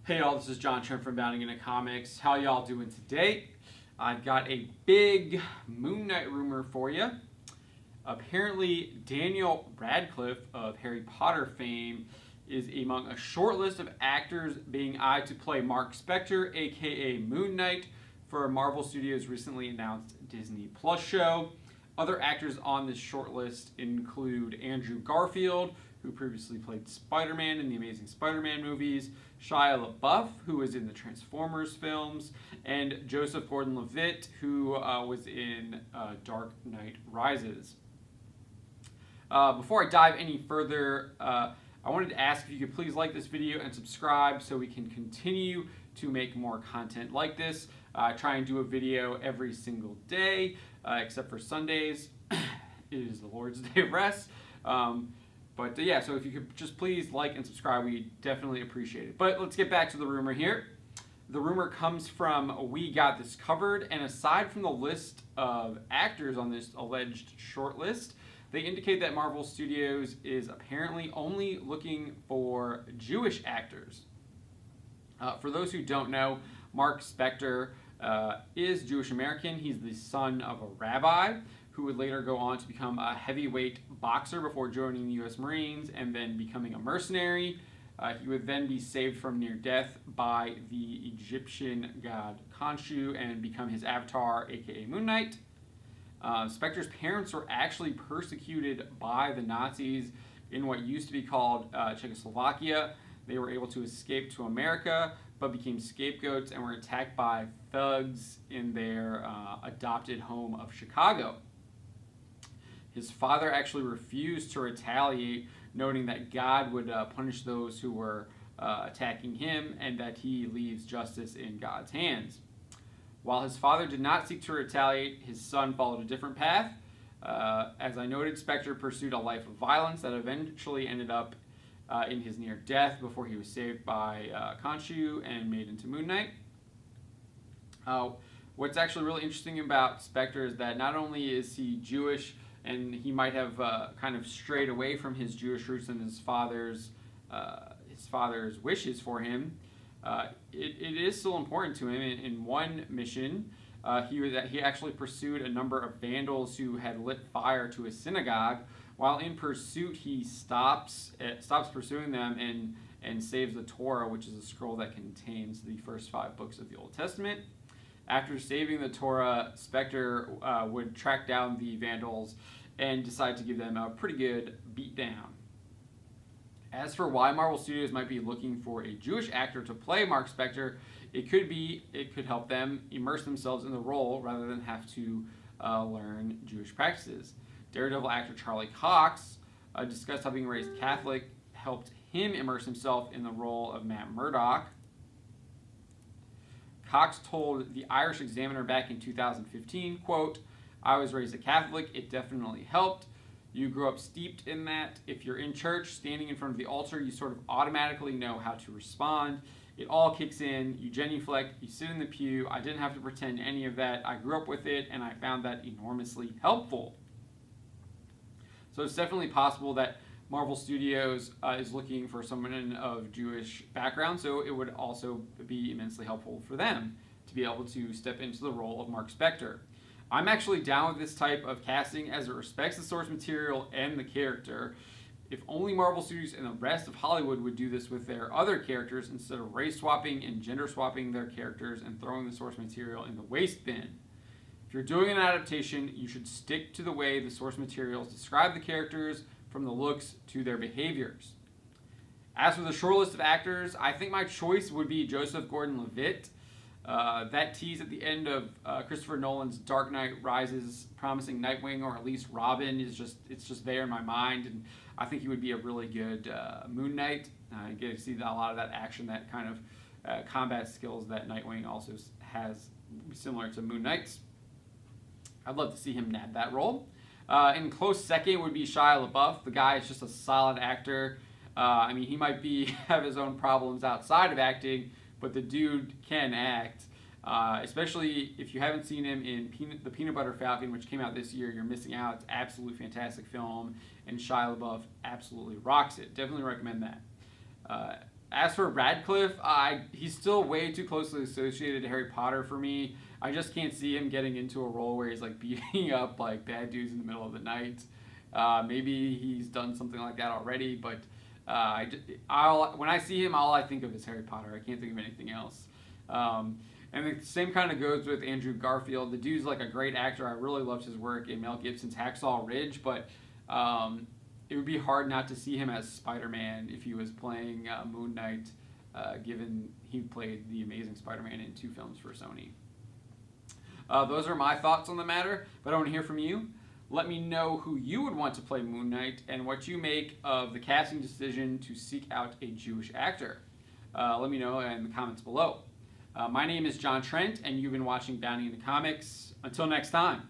Hey y'all, this is John Trim from Bounding Into Comics. How y'all doing today? I've got a big Moon Knight rumor for you. Apparently, Daniel Radcliffe of Harry Potter fame is among a short list of actors being eyed to play Marc Spector, aka Moon Knight, for a Marvel Studios recently announced Disney Plus show. Other actors on this short list include Andrew Garfield, who previously played Spider-Man in the Amazing Spider-Man movies, Shia Labeouf, who was in the Transformers films, and Joseph Gordon-Levitt, who was in Dark Knight Rises. Before I dive any further, I wanted to ask if you could please like this video and subscribe so we can continue to make more content like this. I try and do a video every single day, except for Sundays. It is the Lord's Day of Rest. But yeah, so if you could just please like and subscribe, we definitely appreciate it. But let's get back to the rumor here. The rumor comes from We Got This Covered, and aside from the list of actors on this alleged short list, they indicate that Marvel Studios is apparently only looking for Jewish actors. For those who don't know, Marc Spector is Jewish American. He's the son of a rabbi who would later go on to become a heavyweight boxer before joining the U.S. Marines and then becoming a mercenary. He would then be saved from near death by the Egyptian god Khonshu and become his avatar, aka Moon Knight. Spector's parents were actually persecuted by the Nazis in what used to be called Czechoslovakia. They were able to escape to America, but became scapegoats and were attacked by thugs in their adopted home of Chicago. His father actually refused to retaliate, noting that God would punish those who were attacking him and that he leaves justice in God's hands. While his father did not seek to retaliate, his son followed a different path. As I noted, Spector pursued a life of violence that eventually ended up in his near death before he was saved by Khonshu and made into Moon Knight. What's actually really interesting about Spector is that not only is he Jewish, and he might have kind of strayed away from his Jewish roots and his father's wishes for him, it is still important to him. In one mission, he actually pursued a number of vandals who had lit fire to a synagogue. While in pursuit, he stops pursuing them and saves the Torah, which is a scroll that contains the first 5 books of the Old Testament. After saving the Torah, Spector would track down the vandals and decide to give them a pretty good beatdown. As for why Marvel Studios might be looking for a Jewish actor to play Marc Spector, it could help them immerse themselves in the role rather than have to learn Jewish practices. Daredevil actor Charlie Cox discussed how being raised Catholic helped him immerse himself in the role of Matt Murdock. Cox told the Irish Examiner back in 2015, quote, "I was raised a Catholic. It definitely helped. You grew up steeped in that. If you're in church, standing in front of the altar, you sort of automatically know how to respond. It all kicks in. You genuflect. You sit in the pew. I didn't have to pretend any of that. I grew up with it, and I found that enormously helpful." So it's definitely possible that Marvel Studios is looking for someone of Jewish background, so it would also be immensely helpful for them to be able to step into the role of Marc Spector. I'm actually down with this type of casting as it respects the source material and the character. If only Marvel Studios and the rest of Hollywood would do this with their other characters instead of race swapping and gender swapping their characters and throwing the source material in the waste bin. If you're doing an adaptation, you should stick to the way the source materials describe the characters, from the looks to their behaviors. As for the short list of actors, I think my choice would be Joseph Gordon-Levitt. That tease at the end of Christopher Nolan's Dark Knight Rises promising Nightwing or at least Robin it's just there in my mind, and I think he would be a really good Moon Knight. You get to see a lot of that action, that kind of combat skills that Nightwing also has, similar to Moon Knight's. I'd love to see him nab that role. In close second would be Shia Labeouf. The guy is just a solid actor. He might have his own problems outside of acting, but the dude can act. Especially if you haven't seen him in The Peanut Butter Falcon, which came out this year, you're missing out. It's absolutely fantastic film, and Shia LaBeouf absolutely rocks it. Definitely recommend that. As for Radcliffe, he's still way too closely associated to Harry Potter for me. I just can't see him getting into a role where he's like beating up like bad dudes in the middle of the night. Maybe he's done something like that already, but when I see him, all I think of is Harry Potter. I can't think of anything else. And the same kind of goes with Andrew Garfield. The dude's like a great actor. I really loved his work in Mel Gibson's Hacksaw Ridge, but it would be hard not to see him as Spider-Man if he was playing Moon Knight, given he played the Amazing Spider-Man in 2 films for Sony. Those are my thoughts on the matter, but I want to hear from you. Let me know who you would want to play Moon Knight and what you make of the casting decision to seek out a Jewish actor. Let me know in the comments below. My name is John Trent, and you've been watching Bounty in the Comics. Until next time.